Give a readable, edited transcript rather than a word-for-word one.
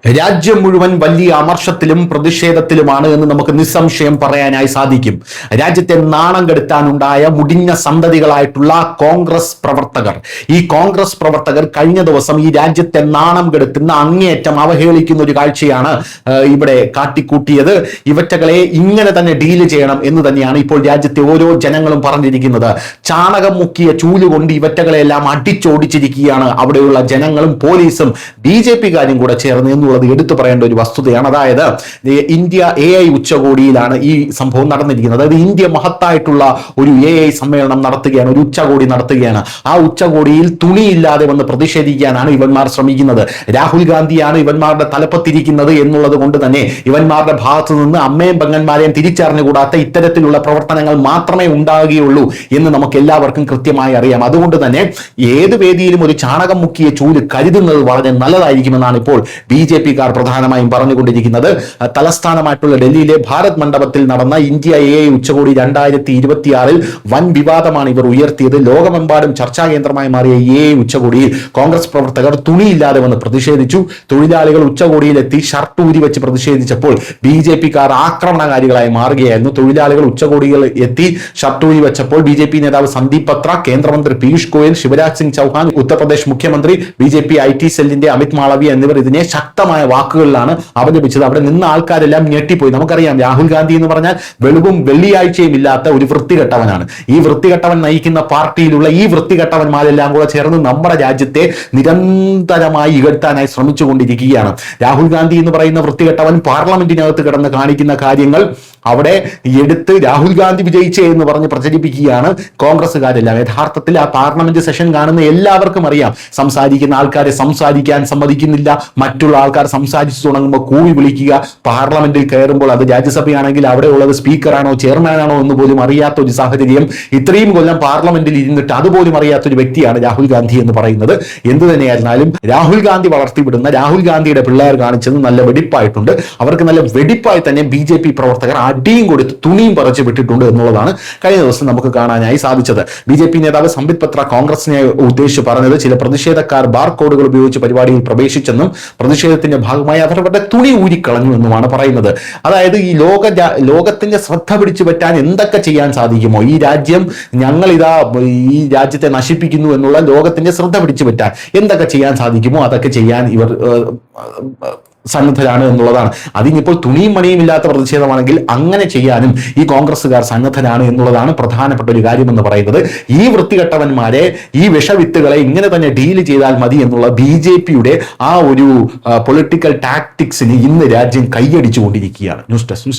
രാജ്യം മുഴുവൻ വലിയ അമർഷത്തിലും പ്രതിഷേധത്തിലുമാണ് എന്ന് നമുക്ക് നിസ്സംശയം പറയാനായി സാധിക്കും. രാജ്യത്തെ നാണം കെടുത്താനുണ്ടായ മുടിഞ്ഞ സന്തതികളായിട്ടുള്ള കോൺഗ്രസ് പ്രവർത്തകർ, ഈ കോൺഗ്രസ് പ്രവർത്തകർ കഴിഞ്ഞ ദിവസം ഈ രാജ്യത്തെ നാണം കെടുത്തുന്ന അങ്ങേയറ്റം അവഹേളിക്കുന്ന ഒരു കാഴ്ചയാണ് ഇവിടെ കാട്ടിക്കൂട്ടിയത്. ഇവറ്റകളെ ഇങ്ങനെ തന്നെ ഡീല് ചെയ്യണം എന്ന് തന്നെയാണ് ഇപ്പോൾ രാജ്യത്തെ ഓരോ ജനങ്ങളും പറഞ്ഞിരിക്കുന്നത്. ചാണകം മുക്കിയ ചൂലുകൊണ്ട് ഇവറ്റകളെല്ലാം അടിച്ചോടിച്ചിരിക്കുകയാണ് അവിടെയുള്ള ജനങ്ങളും പോലീസും BJP-കാരും കൂടെ ചേർന്ന് എന്നുള്ളത് എടുത്തു പറയേണ്ട ഒരു വസ്തുതയാണ്. അതായത് ഇന്ത്യ AI ഉച്ചകോടിയിലാണ് ഈ സംഭവം നടന്നിരിക്കുന്നത്. അതായത് ഇന്ത്യ മഹത്തായിട്ടുള്ള ഒരു AI സമ്മേളനം നടത്തുകയാണ്, ഒരു ഉച്ചകോടി നടത്തുകയാണ്. ആ ഉച്ചകോടിയിൽ തുണിയില്ലാതെ വന്ന് പ്രതിഷേധിക്കാനാണ് ഇവന്മാർ ശ്രമിക്കുന്നത്. രാഹുൽ ഗാന്ധിയാണ് ഇവന്മാരുടെ തലപ്പത്തിരിക്കുന്നത് എന്നുള്ളത് കൊണ്ട് തന്നെ ഇവന്മാരുടെ ഭാഗത്തു നിന്ന് അമ്മയും പെങ്ങന്മാരെയും തിരിച്ചറിഞ്ഞുകൂടാത്ത ഇത്തരത്തിലുള്ള പ്രവർത്തനങ്ങൾ മാത്രമേ ഉണ്ടാകുകയുള്ളൂ എന്ന് നമുക്ക് എല്ലാവർക്കും കൃത്യമായി അറിയാം. അതുകൊണ്ട് തന്നെ ഏത് വേദിയിലും ഒരു ചാണകം മുക്കിയ ചൂല് കരുതുന്നത് വളരെ നല്ലതായിരിക്കുമെന്നാണ് ഇപ്പോൾ BJP-കാർ പ്രധാനമായും പറഞ്ഞുകൊണ്ടിരിക്കുന്നത്. തലസ്ഥാനമായിട്ടുള്ള ഡൽഹിയിലെ ഭാരത് മണ്ഡപത്തിൽ നടന്ന ഇന്ത്യ AI ഉച്ചകോടി 2026 വൻ വിവാദമാണ് ഇവർ ഉയർത്തിയത്. ലോകമെമ്പാടും ചർച്ചാ കേന്ദ്രമായി മാറിയ AI ഉച്ചകോടിയിൽ കോൺഗ്രസ് പ്രവർത്തകർ തുണിയില്ലാതെ വന്ന് പ്രതിഷേധിച്ചു. തൊഴിലാളികൾ ഉച്ചകോടിയിലെത്തി ഷർട്ട് ഊരി വെച്ച് പ്രതിഷേധിച്ചപ്പോൾ BJP-കാർ ആക്രമണകാരികളായി മാറുകയായിരുന്നു. തൊഴിലാളികൾ ഉച്ചകോടികൾ എത്തി ഷർട്ട് ഊരി വെച്ചപ്പോൾ BJP നേതാവ് സന്ദീപ് പത്ര, കേന്ദ്രമന്ത്രി പീയൂഷ് ഗോയൽ, ശിവരാജ് സിംഗ് ചൗഹാൻ, ഉത്തർപ്രദേശ് മുഖ്യമന്ത്രി, BJP IT സെല്ലിന്റെ അമിത് മാളവ്യ എന്നിവർ ഇതിനെ ശക്തമായ വാക്കുകളിലാണ് അപലപിച്ചത്. അവിടെ നിന്ന് ആൾക്കാരെല്ലാം ഞെട്ടിപ്പോയി. നമുക്കറിയാം രാഹുൽ ഗാന്ധി എന്ന് പറഞ്ഞാൽ വെളിവും വെള്ളിയാഴ്ചയും ഇല്ലാത്ത ഒരു വൃത്തികെട്ടവനാണ്. ഈ വൃത്തികെട്ടവൻ നയിക്കുന്ന പാർട്ടിയിലുള്ള ഈ വൃത്തികെട്ടവന്മാരെല്ലാം കൂടെ ചേർന്ന് നമ്മുടെ രാജ്യത്തെ നിരന്തരമായി ഇകഴ്ത്താനായി ശ്രമിച്ചുകൊണ്ടിരിക്കുകയാണ്. രാഹുൽ ഗാന്ധി എന്ന് പറയുന്ന വൃത്തികെട്ടവൻ പാർലമെന്റിനകത്ത് കിടന്ന് കാണിക്കുന്ന കാര്യങ്ങൾ അവിടെ എടുത്ത് രാഹുൽ ഗാന്ധി വിജയിച്ചേ എന്ന് പറഞ്ഞ് പ്രചരിപ്പിക്കുകയാണ് കോൺഗ്രസ്സുകാരെല്ലാം. യഥാർത്ഥത്തിൽ ആ പാർലമെന്റ് സെഷൻ കാണുന്ന എല്ലാവർക്കും അറിയാം, സംസാരിക്കുന്ന ആൾക്കാരെ സംസാരിക്കാൻ സമ്മതിക്കുന്നില്ല, മറ്റുള്ള ആൾക്കാർ സംസാരിച്ചു തുടങ്ങുമ്പോൾ കൂവി വിളിക്കുക, പാർലമെന്റിൽ കയറുമ്പോൾ അത് രാജ്യസഭയാണെങ്കിൽ അവിടെ ഉള്ളത് സ്പീക്കറാണോ ചെയർമാനാണോ എന്ന് പോലും അറിയാത്ത ഒരു സാഹചര്യം. ഇത്രയും കൊല്ലം പാർലമെന്റിൽ ഇരുന്നിട്ട് അതുപോലും അറിയാത്ത ഒരു വ്യക്തിയാണ് രാഹുൽ ഗാന്ധി എന്ന് പറയുന്നത്. എന്ത് തന്നെയായിരുന്നാലും രാഹുൽ ഗാന്ധി വളർത്തിവിടുന്ന രാഹുൽ ഗാന്ധിയുടെ പിള്ളേർ കാണിച്ചത് നല്ല വെടിപ്പായിട്ടുണ്ട്. അവർക്ക് നല്ല വെടിപ്പായി തന്നെ BJP പ്രവർത്തകർ അടിയും കൊടുത്ത് തുണിയും പറിച്ചു വിട്ടിട്ടുണ്ട് എന്നുള്ളതാണ് കഴിഞ്ഞ ദിവസം നമുക്ക് കാണാനായി സാധിച്ചത്. BJP നേതാവ് സന്ദീപ് പത്ര കോൺഗ്രസിനെ ഉദ്ദേശിച്ച് പറഞ്ഞത്, ചില പ്രതിഷേധക്കാർ ബാർ കോഡുകൾ ഉപയോഗിച്ച് പരിപാടിയിൽ പ്രവേശിച്ചെന്നും പ്രതിഷേധത്തിന്റെ ഭാഗമായി അവരുടെ തുണി ഊരിക്കളഞ്ഞു എന്നുമാണ് പറയുന്നത്. അതായത് ഈ ലോകത്തിന്റെ ശ്രദ്ധ പിടിച്ചു പറ്റാൻ എന്തൊക്കെ ചെയ്യാൻ സാധിക്കുമോ, ഈ രാജ്യം ഞങ്ങളിതാ ഈ രാജ്യത്തെ നശിപ്പിക്കുന്നു എന്നുള്ള ലോകത്തിന്റെ ശ്രദ്ധ പിടിച്ചു പറ്റാൻ എന്തൊക്കെ ചെയ്യാൻ സാധിക്കുമോ അതൊക്കെ ചെയ്യാൻ ഇവർ സന്നദ്ധരാണ് എന്നുള്ളതാണ്. അതിനിപ്പോൾ തുണിയും മണിയും ഇല്ലാത്ത പ്രതിഷേധമാണെങ്കിൽ അങ്ങനെ ചെയ്യാനും ഈ കോൺഗ്രസ്സുകാർ സന്നദ്ധരാണ് എന്നുള്ളതാണ് പ്രധാനപ്പെട്ട ഒരു കാര്യമെന്ന് പറയുന്നത്. ഈ വൃത്തികെട്ടവന്മാരെ, ഈ വിഷവിത്തുകളെ ഇങ്ങനെ തന്നെ ഡീൽ ചെയ്താൽ മതി എന്നുള്ള BJP-യുടെ ആ ഒരു പൊളിറ്റിക്കൽ ടാക്ടിക്സിന് ഇന്ന് രാജ്യം കൈയടിച്ചുകൊണ്ടിരിക്കുകയാണ്. News desk.